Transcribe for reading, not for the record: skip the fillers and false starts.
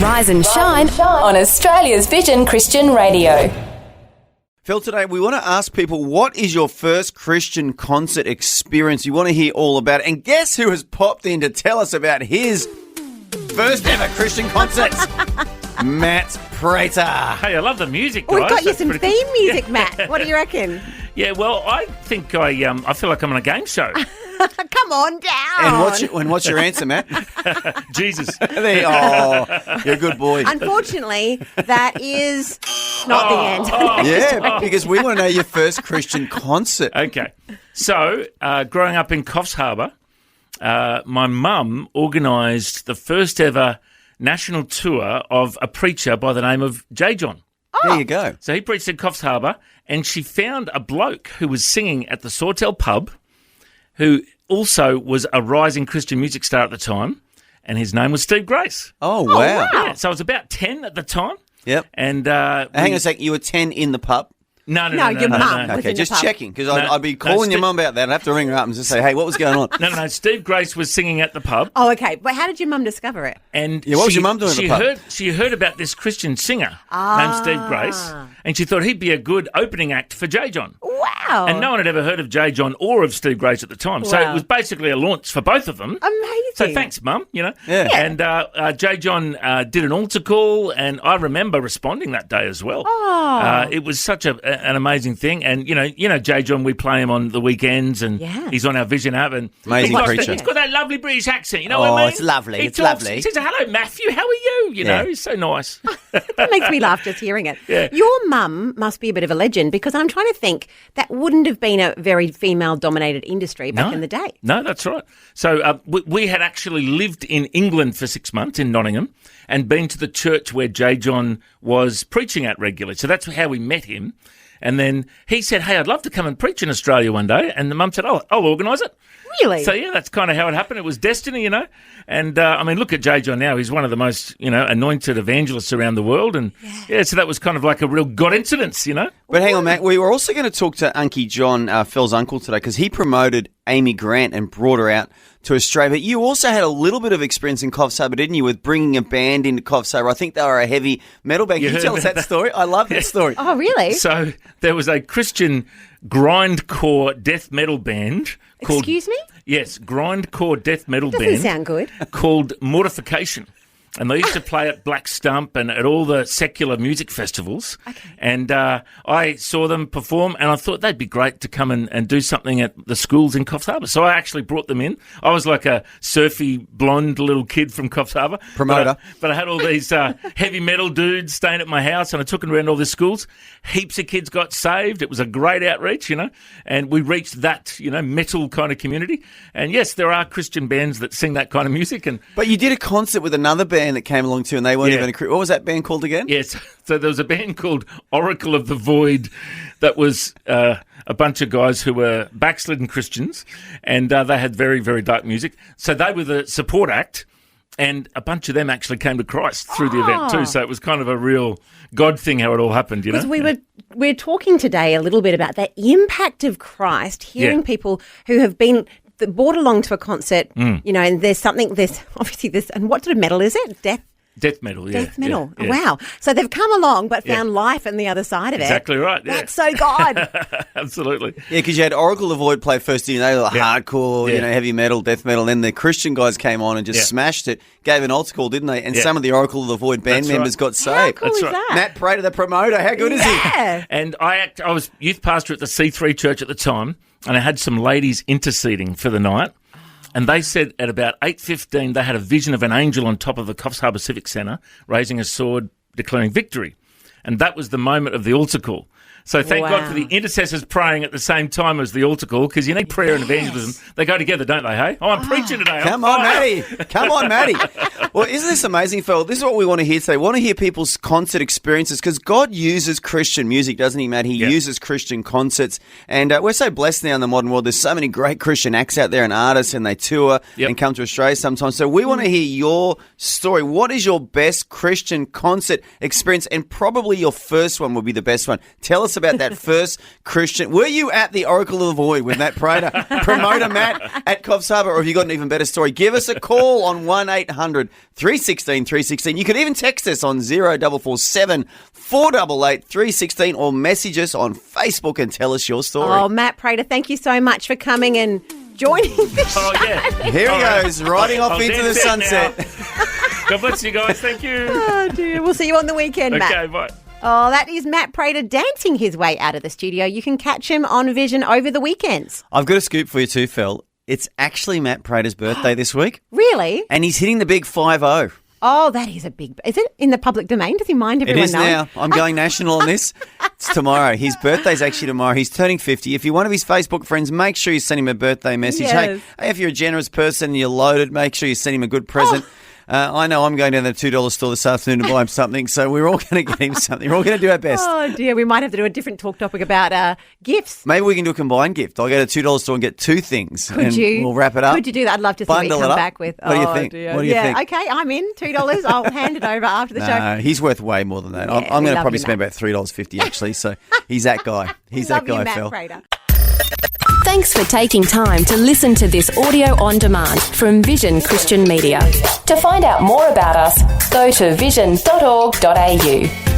Rise and shine on Australia's Vision Christian Radio. Phil, today we want to ask people, what is your first Christian concert experience? You want to hear all about it. And guess who has popped in to tell us about his first ever Christian concert? Matt Prater. Hey, I love the music, guys. We've got you That's some pretty theme cool. music, Matt. What do you reckon? Yeah, well, I think I feel like I'm on a game show. Come on down. And what's your answer, Matt? Jesus. You're a good boy. Unfortunately, that is not the answer. Yeah, because we want to know your first Christian concert. Okay. So, growing up in Coffs Harbour, my mum organised the first ever national tour of a preacher by the name of J. John. There you go. So he preached in Coffs Harbour, and she found a bloke who was singing at the Sawtell pub, who also was a rising Christian music star at the time, and his name was Steve Grace. Oh, wow. Yeah, so I was about 10 at the time. Yep. And Hang on a second, you were 10 in the pub? No, your mum was Okay, in just the pub. checking, because I'd be calling your mum about that. I'd have to ring her up and just say, hey, what was going on? No, Steve Grace was singing at the pub. Oh, okay. But how did your mum discover it? And Yeah, what was your mum doing at the pub? She heard about this Christian singer named Steve Grace, and she thought he'd be a good opening act for J. John. Wow. And no one had ever heard of J. John or of Steve Grace at the time. So Wow. it was basically a launch for both of them. Amazing. So thanks, Mum, Yeah. And J. John did an altar call, and I remember responding that day as well. Oh. It was such an amazing thing. And, you know, J. John, we play him on the weekends, and Yeah. he's on our Vision app. And Amazing preacher. He's got that lovely British accent, you know what I Oh, mean? it's lovely. He It's talks, lovely. He says, hello, Matthew, how are you? You know, Yeah. he's so nice. That makes me laugh just hearing it. Yeah. Your mum must be a bit of a legend, because I'm trying to think that wouldn't have been a very female-dominated industry back in the day. No, that's right. So we had actually lived in England for 6 months in Nottingham and been to the church where J. John was preaching at regularly. So that's how we met him. And then he said, hey, I'd love to come and preach in Australia one day. And the mum said, oh, I'll organise it. Really? So, yeah, that's kind of how it happened. It was destiny, you know. And, I mean, look at J. John now. He's one of the most, anointed evangelists around the world. And, so that was kind of like a real God incidence, you know. But hang on, Matt. We were also going to talk to Unky John, Phil's uncle, today, because he promoted Amy Grant and brought her out to Australia. But you also had a little bit of experience in Coffs Harbour, didn't you, with bringing a band into Coffs Harbour? I think they were a heavy metal band. Can you tell us that story? I love that story. Oh, really? So there was a Christian grindcore death metal band called... Excuse me? Yes, grindcore death metal Doesn't band sound good. called Mortification. And they used to play at Black Stump and at all the secular music festivals. Okay. And I saw them perform, and I thought they'd be great to come and do something at the schools in Coffs Harbour. So I actually brought them in. I was like a surfy, blonde little kid from Coffs Harbour. Promoter. But I had all these heavy metal dudes staying at my house, and I took them around all the schools. Heaps of kids got saved. It was a great outreach, and we reached that, metal kind of community. And yes, there are Christian bands that sing that kind of music. But you did a concert with another band that came along too, and they weren't Yeah. even a... What was that band called again? Yes. So there was a band called Oracle of the Void that was a bunch of guys who were backslidden Christians, and they had very, very dark music. So they were the support act, and a bunch of them actually came to Christ through the event too. So it was kind of a real God thing how it all happened, Because we're talking today a little bit about the impact of Christ, hearing Yeah. people who have been brought along to a concert, and there's obviously this, and what sort of metal is it? Death metal, yeah. Death metal. Yeah. Wow. So they've come along but found life on the other side of Exactly it. right, yeah. That's so God. Absolutely. Yeah, because you had Oracle of Void play first, they were like hardcore, Yeah. heavy metal, death metal. Then the Christian guys came on and just smashed it, gave an altar call, didn't they? And some of the Oracle of the Void band That's members right. got saved. How cool is right. that? Matt Prater, the promoter, how good is he? Yeah. And I was youth pastor at the C3 church at the time, and I had some ladies interceding for the night. And they said at about 8:15 they had a vision of an angel on top of the Coffs Harbour Civic Centre raising a sword declaring victory. And that was the moment of the altar call. So thank God for the intercessors praying at the same time as the altar call, because you need prayer and evangelism. They go together, don't they, hey? Oh, I'm preaching today. Come on, Matty. Come on, Matty. Well, isn't this amazing, Phil? This is what we want to hear today. We want to hear people's concert experiences, because God uses Christian music, doesn't he, Matt? He uses Christian concerts. And we're so blessed now in the modern world. There's so many great Christian acts out there and artists, and they tour and come to Australia sometimes. So we want to hear your story. What is your best Christian concert experience? And probably your first one would be the best one. Tell us about that first Christian. Were you at the Oracle of the Void with Matt Prater, promoter Matt at Coffs Harbour, or have you got an even better story? Give us a call on 1800 316 316. You can even text us on 0447 488 316 or message us on Facebook and tell us your story. Oh, Matt Prater, thank you so much for coming and joining the show. Oh, yeah. Here he goes, riding off into the sunset. God bless you guys. Thank you. Oh, dear. We'll see you on the weekend, Matt. Okay, bye. Oh, that is Matt Prater dancing his way out of the studio. You can catch him on Vision over the weekends. I've got a scoop for you too, Phil. It's actually Matt Prater's birthday this week. Really? And he's hitting the big 5-0. Oh, that is a big... Is it in the public domain? Does he mind everyone knowing? It is now. I'm going national on this. It's tomorrow. His birthday's actually tomorrow. He's turning 50. If you're one of his Facebook friends, make sure you send him a birthday message. Yes. Hey, if you're a generous person and you're loaded, make sure you send him a good present. I know I'm going down to the $2 store this afternoon to buy him something, so we're all going to get him something. We're all going to do our best. Oh, dear. We might have to do a different talk topic about gifts. Maybe we can do a combined gift. I'll go to $2 store and get two things. Could you? We'll wrap it up. Could you do that? I'd love to see what you Bundle come it up. back with. What do you think? Dear. What do you think? Okay, I'm in. $2. I'll hand it over after the show. No, he's worth way more than that. Yeah, I'm we going to love probably you, spend Matt. about $3.50 actually, so he's that guy. He's Love that guy, you, Matt Phil. Prater. Thanks for taking time to listen to this audio on demand from Vision Christian Media. To find out more about us, go to vision.org.au.